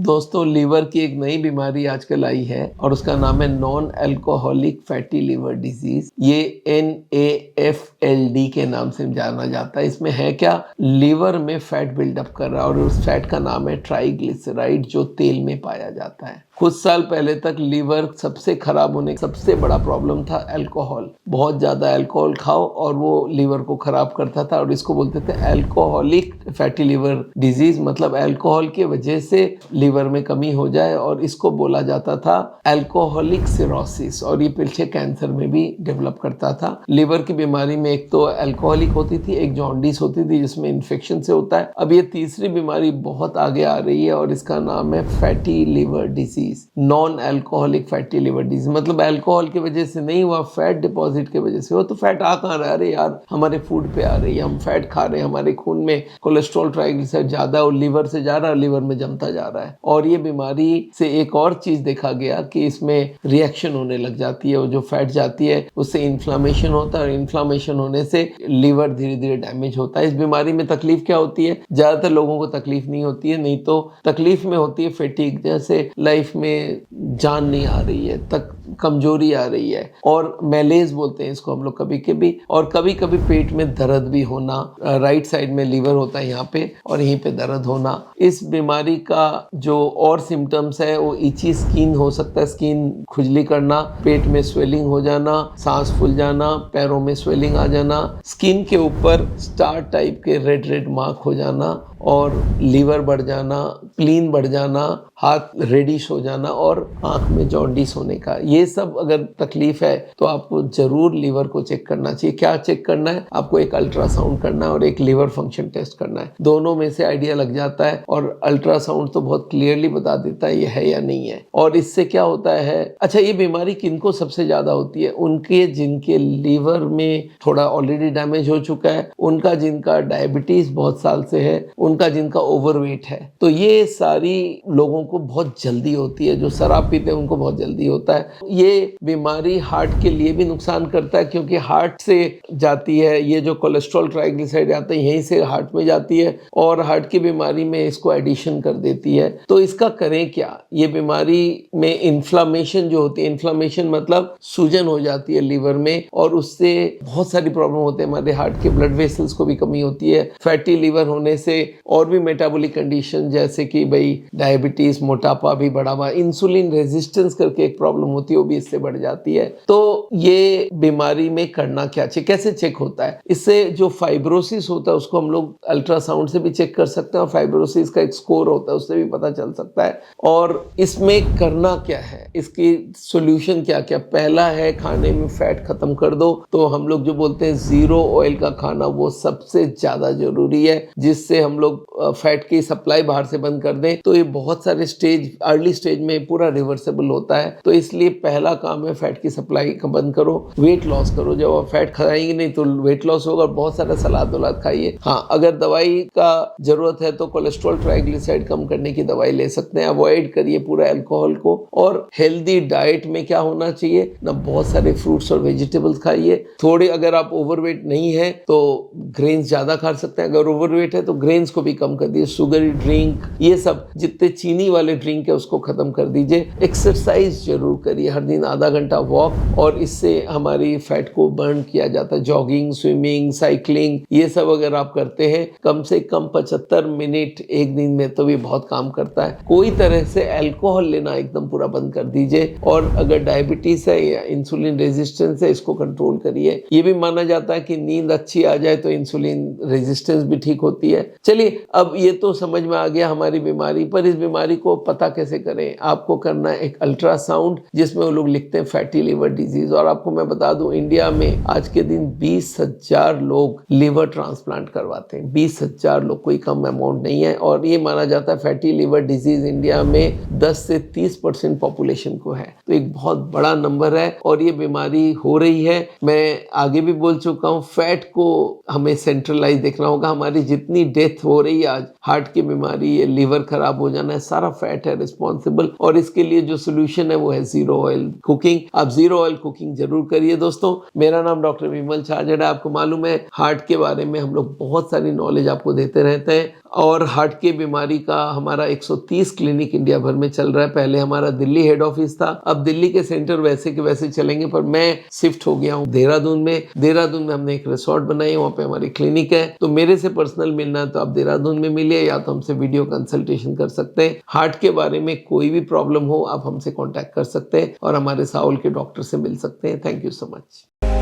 दोस्तों लीवर की एक नई बीमारी आजकल आई है और उसका नाम है non alcoholic fatty liver disease. ये NAFLD के नाम से जाना जाता है। इसमें है क्या, लीवर में फैट बिल्डअप कर रहा है और उस फैट का नाम है ट्राइग्लिसराइड, जो तेल में पाया जाता है। कुछ साल पहले तक लीवर सबसे खराब होने का सबसे बड़ा प्रॉब्लम था अल्कोहल। बहुत ज्यादा अल्कोहल खाओ और वो लीवर को खराब करता था और इसको बोलते थे अल्कोहलिक फैटी लीवर डिजीज। मतलब अल्कोहल की वजह से लीवर में कमी हो जाए और इसको बोला जाता था अल्कोहलिक सिरोसिस, और ये पीछे कैंसर में भी डेवलप करता था। लीवर की बीमारी में एक तो अल्कोहलिक होती थी, एक जॉन्डिस होती थी जिसमें इन्फेक्शन से होता है। अब ये तीसरी बीमारी बहुत आगे आ रही है और इसका नाम है fatty liver disease, non alcoholic fatty liver disease. मतलब अल्कोहल की वजह से नहीं हुआ, फैट डिपॉजिट की वजह से हो। तो फैट आ कहाँ रहा है? अरे यार, हमारे फूड पे आ रही है, हम फैट खा रहे हैं, हमारे खून में कोलेस्ट्रॉल ट्राइग्लिसराइड ज्यादा और लीवर से जा रहा है, लीवर में जमता जा रहा है। और ये बीमारी से एक और चीज देखा गया कि इसमें रिएक्शन होने लग जाती है और जो फैट जाती है उससे इन्फ्लामेशन होता है और इन्फ्लामेशन होने से लीवर धीरे धीरे डैमेज होता है। इस बीमारी में तकलीफ क्या होती है? ज्यादातर लोगों को तकलीफ नहीं होती है, नहीं तो तकलीफ में होती है फैटिग, जैसे लाइफ में जान नहीं आ रही है, तक कमजोरी आ रही है, और मैलेज बोलते हैं इसको हम लोग कभी कभी। और कभी कभी पेट में दर्द भी होना, राइट साइड में लीवर होता है यहाँ पे और यहीं पे दर्द होना। इस बीमारी का जो और सिम्टम्स है वो इची स्किन हो सकता है, स्किन खुजली करना, पेट में स्वेलिंग हो जाना, सांस फूल जाना, पैरों में स्वेलिंग आ जाना, स्किन के ऊपर स्टार टाइप के रेड रेड मार्क हो जाना, और लीवर बढ़ जाना, स्प्लीन बढ़ जाना, हाथ रेडिश हो जाना और आंख में जॉन्डिस होने का। ये सब अगर तकलीफ है तो आपको जरूर लीवर को चेक करना चाहिए। क्या चेक करना है? आपको एक अल्ट्रासाउंड करना है और एक लीवर फंक्शन टेस्ट करना है। दोनों में से आइडिया लग जाता है और अल्ट्रासाउंड तो बहुत क्लियरली बता देता है ये है या नहीं है। और इससे क्या होता है, अच्छा, ये बीमारी किनको सबसे ज्यादा होती है? उनके जिनके लीवर में थोड़ा ऑलरेडी डैमेज हो चुका है, उनका जिनका डायबिटीज बहुत साल से है, उनका जिनका ओवरवेट है। तो ये सारी लोगों को बहुत जल्दी होती है। जो शराब पीते हैं उनको बहुत जल्दी होता है। ये बीमारी हार्ट के लिए भी नुकसान करता है क्योंकि हार्ट से जाती है। ये जो कोलेस्ट्रॉल ट्राइग्लिसराइड आते हैं यहीं से हार्ट में जाती है और हार्ट की बीमारी में इसको एडिशन कर देती है। तो इसका करें क्या? ये बीमारी में इन्फ्लामेशन जो होती है, इन्फ्लामेशन मतलब सूजन हो जाती है लीवर में और उससे बहुत सारी प्रॉब्लम होते हैं। हमारे हार्ट के ब्लड वेसल्स को भी कमी होती है। फैटी लीवर होने से और भी मेटाबॉलिक कंडीशन जैसे कि भाई डायबिटीज, मोटापा भी बढ़ा हुआ, इंसुलिन रेजिस्टेंस करके एक प्रॉब्लम होती है, वो भी इससे बढ़ जाती है। तो ये बीमारी में करना क्या चाहिए, कैसे चेक होता है? इससे जो फाइब्रोसिस होता है उसको हम लोग अल्ट्रासाउंड से भी चेक कर सकते हैं और फाइब्रोसिस का एक स्कोर होता है उससे भी पता चल सकता है। और इसमें करना क्या है, इसकी सोल्यूशन क्या क्या? पहला है खाने में फैट खत्म कर दो। तो हम लोग जो बोलते हैं जीरो ऑयल का खाना, वो सबसे ज्यादा जरूरी है, जिससे हम लोग फैट की सप्लाई बाहर से बंद कर दें। तो ये बहुत सारे स्टेज, अर्ली स्टेज में पूरा रिवर्सेबल होता है। तो इसलिए पहला काम है फैट की सप्लाई का बंद करो, वेट लॉस करो। जब आप फैट खाएंगे नहीं तो वेट लॉस होगा। बहुत सारा सलाद वलाद खाइए। हाँ, अगर दवाई का जरूरत है तो कोलेस्ट्रॉल ट्राइग्लिसराइड कम करने की दवाई ले सकते हैं। अवॉइड करिए पूरा अल्कोहल को। और हेल्दी डाइट में क्या होना चाहिए ना, बहुत सारे फ्रूट्स और वेजिटेबल्स खाइए। थोड़े, अगर आप ओवरवेट नहीं है तो ग्रेन्स ज्यादा खा सकते हैं। अगर ओवरवेट है तो ग्रेन्स को भी कम कर दीजिए। शुगरी ड्रिंक, ये सब जितने चीनी वाले ड्रिंक है उसको खत्म कर दीजिए। एक्सरसाइज जरूर करिए, हर दिन आधा घंटा वॉक, और इससे हमारी फैट को बर्न किया जाता है। जॉगिंग, स्विमिंग, साइकिलिंग, ये सब अगर आप करते हैं कम से कम 75 मिनट एक दिन में, तो भी बहुत काम करता है। कोई तरह से अल्कोहल लेना एकदम पूरा बंद कर दीजिए। और अगर डायबिटीज है या इंसुलिन रेजिस्टेंस है, इसको कंट्रोल करिए। ये भी माना जाता है कि नींद अच्छी आ जाए तो इंसुलिन रेजिस्टेंस भी ठीक होती है। चलिए, अब ये तो समझ में आ गया हमारी बीमारी, पर इस बीमारी को पता कैसे करें? आपको करना है एक अल्ट्रासाउंड, जिसमें वो लोग लिखते हैं फैटी लीवर डिजीज। और आपको मैं बता दूं, इंडिया में आज के दिन 20,000 लोग लीवर ट्रांसप्लांट करवाते हैं। 20,000 लोग, कोई कम अमाउंट नहीं है। और ये माना जाता है फैटी लीवर डिजीज इंडिया में 10 से 30% पॉपुलेशन को है। तो एक बहुत बड़ा नंबर है और ये बीमारी हो रही है। मैं आगे भी बोल चुका हूँ, फैट को हमें सेंट्रलाइज देखना होगा। हमारी जितनी डेथ हो रही है आज, हार्ट की बीमारी, ये लीवर खराब हो जाना है, सारा फैट है रिस्पॉन्सिबल। और इसके लिए जो सोल्यूशन है वो है जीरो ऑयल कुकिंग। आप जीरो ऑयल कुकिंग जरूर करिए। दोस्तों, मेरा नाम डॉक्टर विमल छाजड़ा है। आपको मालूम है, हार्ट के बारे में हम लोग बहुत सारी नॉलेज आपको देते रहते हैं। और हार्ट की बीमारी का हमारा 130 क्लिनिक इंडिया भर में चल रहा है। पहले हमारा दिल्ली हेड ऑफिस था, अब दिल्ली के सेंटर वैसे के वैसे चलेंगे, पर मैं शिफ्ट हो गया हूँ देहरादून में। देहरादून में हमने एक रिसोर्ट बनाई है, वहाँ पे हमारी क्लिनिक है। तो मेरे से पर्सनल मिलना है तो आप देहरादून में मिलिए, या तो हमसे वीडियो कंसल्टेशन कर सकते हैं। हार्ट के बारे में कोई भी प्रॉब्लम हो आप हमसे कॉन्टैक्ट कर सकते हैं और हमारे साउल के डॉक्टर से मिल सकते हैं। Thank you so much.